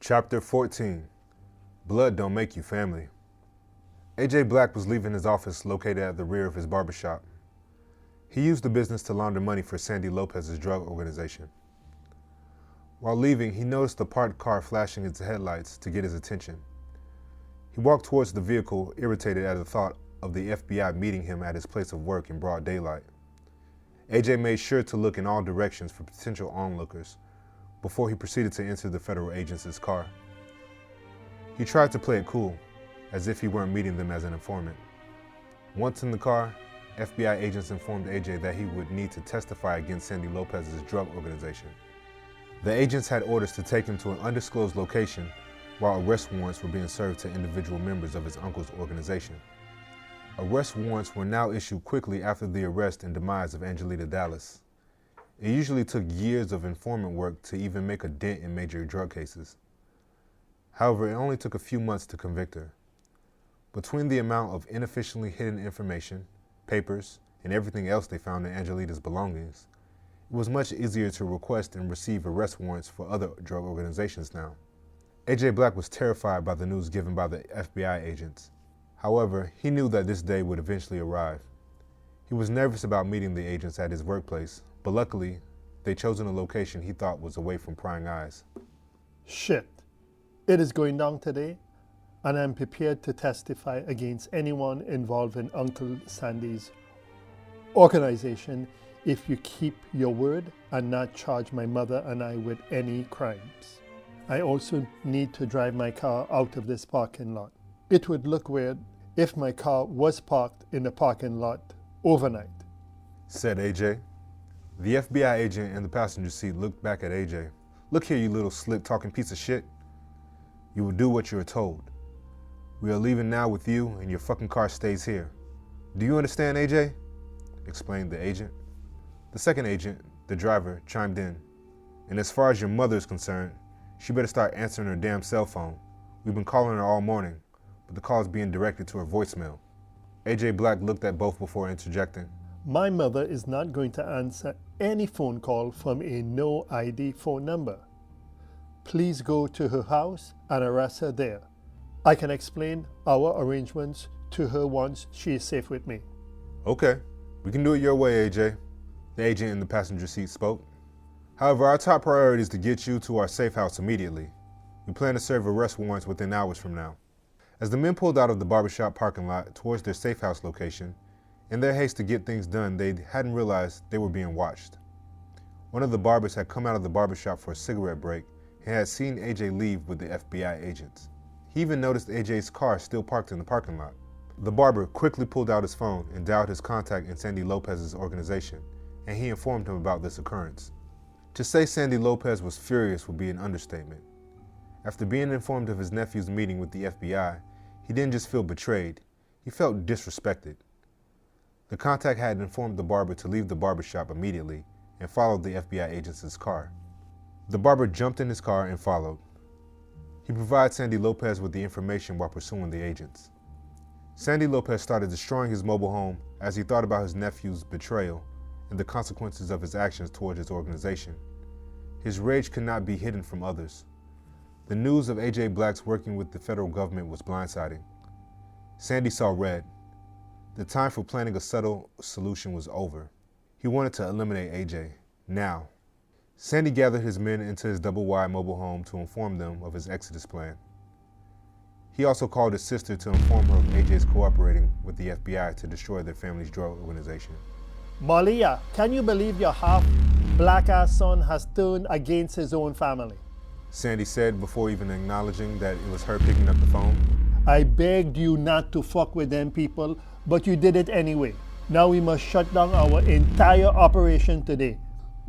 Chapter 14. Blood Don't Make You Family. AJ Black was leaving his office located at the rear of his barbershop. He used the business to launder money for Sandy Lopez's drug organization. While leaving, he noticed a parked car flashing its headlights to get his attention. He walked towards the vehicle, irritated at the thought of the FBI meeting him at his place of work in broad daylight. AJ made sure to look in all directions for potential onlookers before he proceeded to enter the federal agent's car. He tried to play it cool, as if he weren't meeting them as an informant. Once in the car, FBI agents informed AJ that he would need to testify against Sandy Lopez's drug organization. The agents had orders to take him to an undisclosed location while arrest warrants were being served to individual members of his uncle's organization. Arrest warrants were now issued quickly after the arrest and demise of Angelita Dallas. It usually took years of informant work to even make a dent in major drug cases. However, it only took a few months to convict her. Between the amount of inefficiently hidden information, papers, and everything else they found in Angelita's belongings, it was much easier to request and receive arrest warrants for other drug organizations now. AJ Black was terrified by the news given by the FBI agents. However, he knew that this day would eventually arrive. He was nervous about meeting the agents at his workplace, but luckily, they'd chosen a location he thought was away from prying eyes. Shit. It is going down today, and I'm prepared to testify against anyone involved in Uncle Sandy's organization if you keep your word and not charge my mother and I with any crimes. I also need to drive my car out of this parking lot. It would look weird if my car was parked in the parking lot overnight, said AJ. The FBI agent in the passenger seat looked back at AJ. Look here, you little slick-talking piece of shit. You will do what you are told. We are leaving now with you, and your fucking car stays here. Do you understand, AJ? Explained the agent. The second agent, the driver, chimed in. And as far as your mother is concerned, she better start answering her damn cell phone. We've been calling her all morning, but the call is being directed to her voicemail. AJ Black looked at both before interjecting. My mother is not going to answer any phone call from a no ID phone number. Please go to her house and arrest her there. I can explain our arrangements to her once she is safe with me. Okay, we can do it your way, AJ, the agent in the passenger seat spoke. However, our top priority is to get you to our safe house immediately. We plan to serve arrest warrants within hours from now. As the men pulled out of the barbershop parking lot towards their safe house location, in their haste to get things done, they hadn't realized they were being watched. One of the barbers had come out of the barbershop for a cigarette break and had seen AJ leave with the FBI agents. He even noticed AJ's car still parked in the parking lot. The barber quickly pulled out his phone and dialed his contact in Sandy Lopez's organization, and he informed him about this occurrence. To say Sandy Lopez was furious would be an understatement. After being informed of his nephew's meeting with the FBI, he didn't just feel betrayed, he felt disrespected. The contact had informed the barber to leave the barbershop immediately and followed the FBI agent's car. The barber jumped in his car and followed. He provided Sandy Lopez with the information while pursuing the agents. Sandy Lopez started destroying his mobile home as he thought about his nephew's betrayal and the consequences of his actions toward his organization. His rage could not be hidden from others. The news of AJ Black's working with the federal government was blindsiding. Sandy saw red. The time for planning a subtle solution was over. He wanted to eliminate AJ, now. Sandy gathered his men into his double-wide mobile home to inform them of his exodus plan. He also called his sister to inform her of AJ's cooperating with the FBI to destroy their family's drug organization. Malia, can you believe your half-black-ass son has turned against his own family? Sandy said before even acknowledging that it was her picking up the phone. I begged you not to fuck with them people, but you did it anyway. Now we must shut down our entire operation today.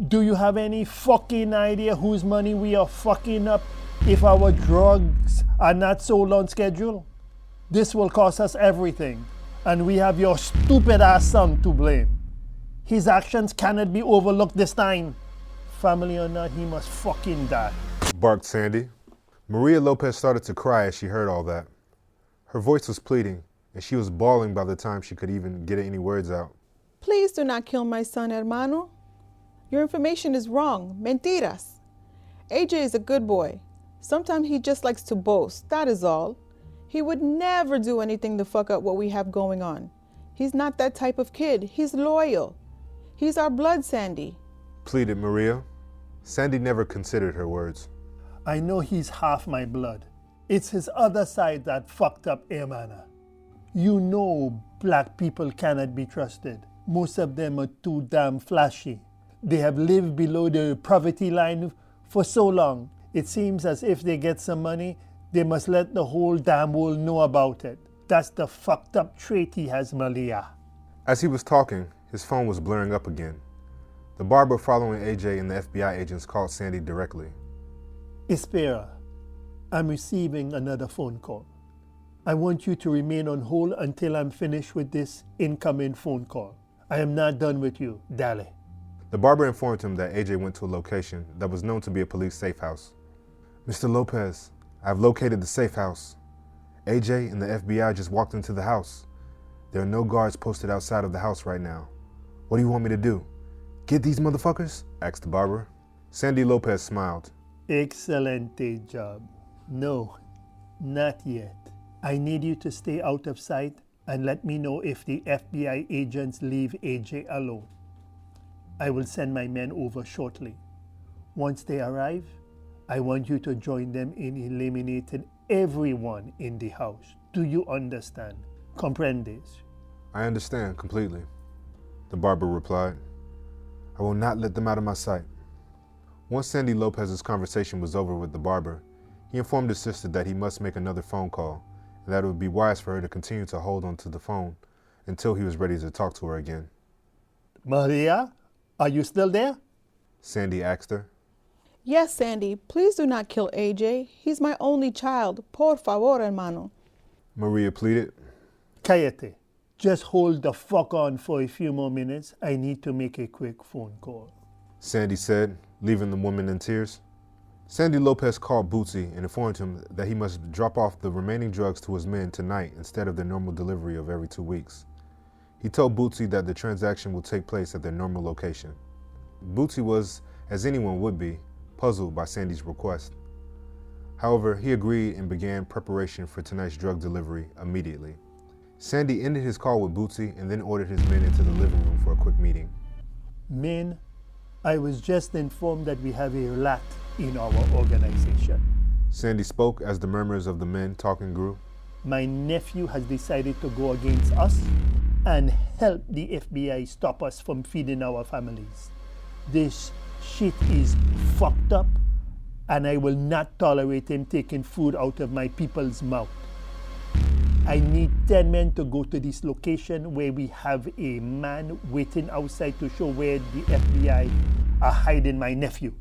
Do you have any fucking idea whose money we are fucking up if our drugs are not sold on schedule? This will cost us everything, and we have your stupid ass son to blame. His actions cannot be overlooked this time. Family or not, he must fucking die, barked Sandy. Maria Lopez started to cry as she heard all that. Her voice was pleading, and she was bawling by the time she could even get any words out. Please do not kill my son, hermano. Your information is wrong. Mentiras. AJ is a good boy. Sometimes he just likes to boast, that is all. He would never do anything to fuck up what we have going on. He's not that type of kid. He's loyal. He's our blood, Sandy. Pleaded Maria. Sandy never considered her words. I know he's half my blood. It's his other side that fucked up, hermana. You know black people cannot be trusted. Most of them are too damn flashy. They have lived below the poverty line for so long. It seems as if they get some money, they must let the whole damn world know about it. That's the fucked up trait he has, Malia. As he was talking, his phone was blurring up again. The barber following AJ and the FBI agents called Sandy directly. Espera, I'm receiving another phone call. I want you to remain on hold until I'm finished with this incoming phone call. I am not done with you, Dale. The barber informed him that AJ went to a location that was known to be a police safe house. Mr. Lopez, I've located the safe house. AJ and the FBI just walked into the house. There are no guards posted outside of the house right now. What do you want me to do? Get these motherfuckers? Asked the barber. Sandy Lopez smiled. Excelente job. No, not yet. I need you to stay out of sight and let me know if the FBI agents leave AJ alone. I will send my men over shortly. Once they arrive, I want you to join them in eliminating everyone in the house. Do you understand? Comprendes? I understand completely, the barber replied. I will not let them out of my sight. Once Sandy Lopez's conversation was over with the barber, he informed his sister that he must make another phone call and that it would be wise for her to continue to hold on to the phone until he was ready to talk to her again. Maria, are you still there? Sandy asked her. Yes, Sandy, please do not kill AJ. He's my only child. Por favor, hermano. Maria pleaded. Cállate. Just hold the fuck on for a few more minutes. I need to make a quick phone call. Sandy said, leaving the woman in tears. Sandy Lopez called Bootsy and informed him that he must drop off the remaining drugs to his men tonight instead of their normal delivery of every 2 weeks. He told Bootsy that the transaction will take place at their normal location. Bootsy was, as anyone would be, puzzled by Sandy's request. However, he agreed and began preparation for tonight's drug delivery immediately. Sandy ended his call with Bootsy and then ordered his men into the living room for a quick meeting. Men, I was just informed that we have a rat in our organization. Sandy spoke as the murmurs of the men talking grew. My nephew has decided to go against us and help the FBI stop us from feeding our families. This shit is fucked up, and I will not tolerate him taking food out of my people's mouth. I need 10 men to go to this location where we have a man waiting outside to show where the FBI are hiding my nephew.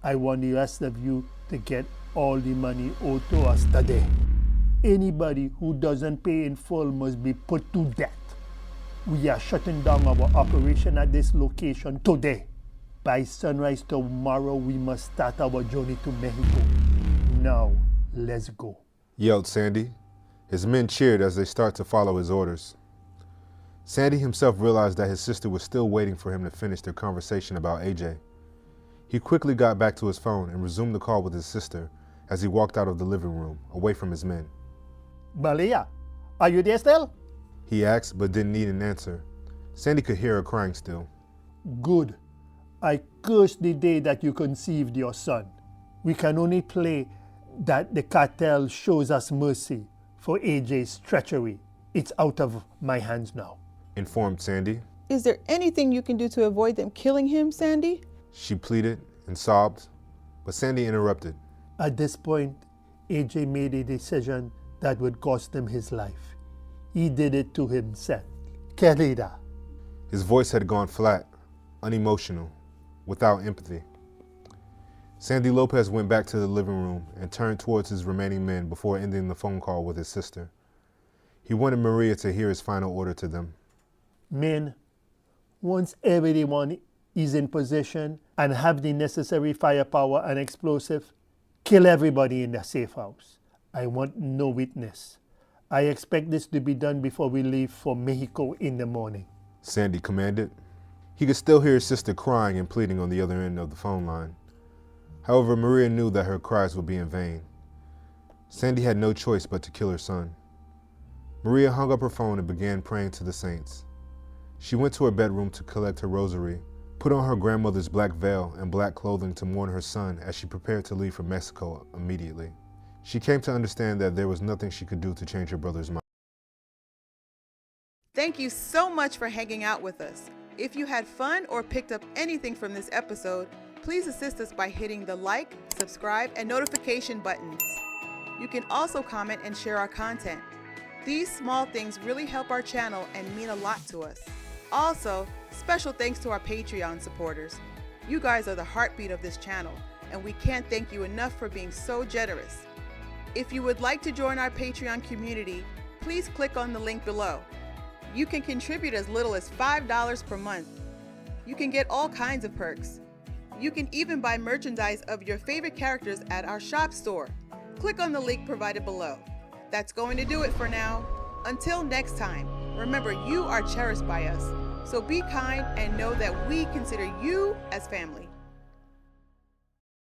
I want the rest of you to get all the money owed to us today. Anybody who doesn't pay in full must be put to death. We are shutting down our operation at this location today. By sunrise tomorrow, we must start our journey to Mexico. Now, let's go. Yelled Sandy. His men cheered as they started to follow his orders. Sandy himself realized that his sister was still waiting for him to finish their conversation about AJ. He quickly got back to his phone and resumed the call with his sister as he walked out of the living room, away from his men. Malia, are you there still? He asked, but didn't need an answer. Sandy could hear her crying still. Good. I curse the day that you conceived your son. We can only pray that the cartel shows us mercy for AJ's treachery. It's out of my hands now, Informed Sandy. Is there anything you can do to avoid them killing him, Sandy? She pleaded and sobbed, but Sandy interrupted. At this point, AJ made a decision that would cost him his life. He did it to himself. Querida. His voice had gone flat, unemotional, without empathy. Sandy Lopez went back to the living room and turned towards his remaining men before ending the phone call with his sister. He wanted Maria to hear his final order to them. Men, once everyone is in position and have the necessary firepower and explosive, kill everybody in the safe house. I want no witness. I expect this to be done before we leave for Mexico in the morning. Sandy commanded. He could still hear his sister crying and pleading on the other end of the phone line. However, Maria knew that her cries would be in vain. Sandy had no choice but to kill her son. Maria hung up her phone and began praying to the saints. She went to her bedroom to collect her rosary, put on her grandmother's black veil and black clothing to mourn her son as she prepared to leave for Mexico immediately. She came to understand that there was nothing she could do to change her brother's mind. Thank you so much for hanging out with us. If you had fun or picked up anything from this episode, please assist us by hitting the like, subscribe, and notification buttons. You can also comment and share our content. These small things really help our channel and mean a lot to us. Also, special thanks to our Patreon supporters. You guys are the heartbeat of this channel, and we can't thank you enough for being so generous. If you would like to join our Patreon community, please click on the link below. You can contribute as little as $5 per month. You can get all kinds of perks. You can even buy merchandise of your favorite characters at our shop store. Click on the link provided below. That's going to do it for now. Until next time, remember you are cherished by us. So be kind and know that we consider you as family.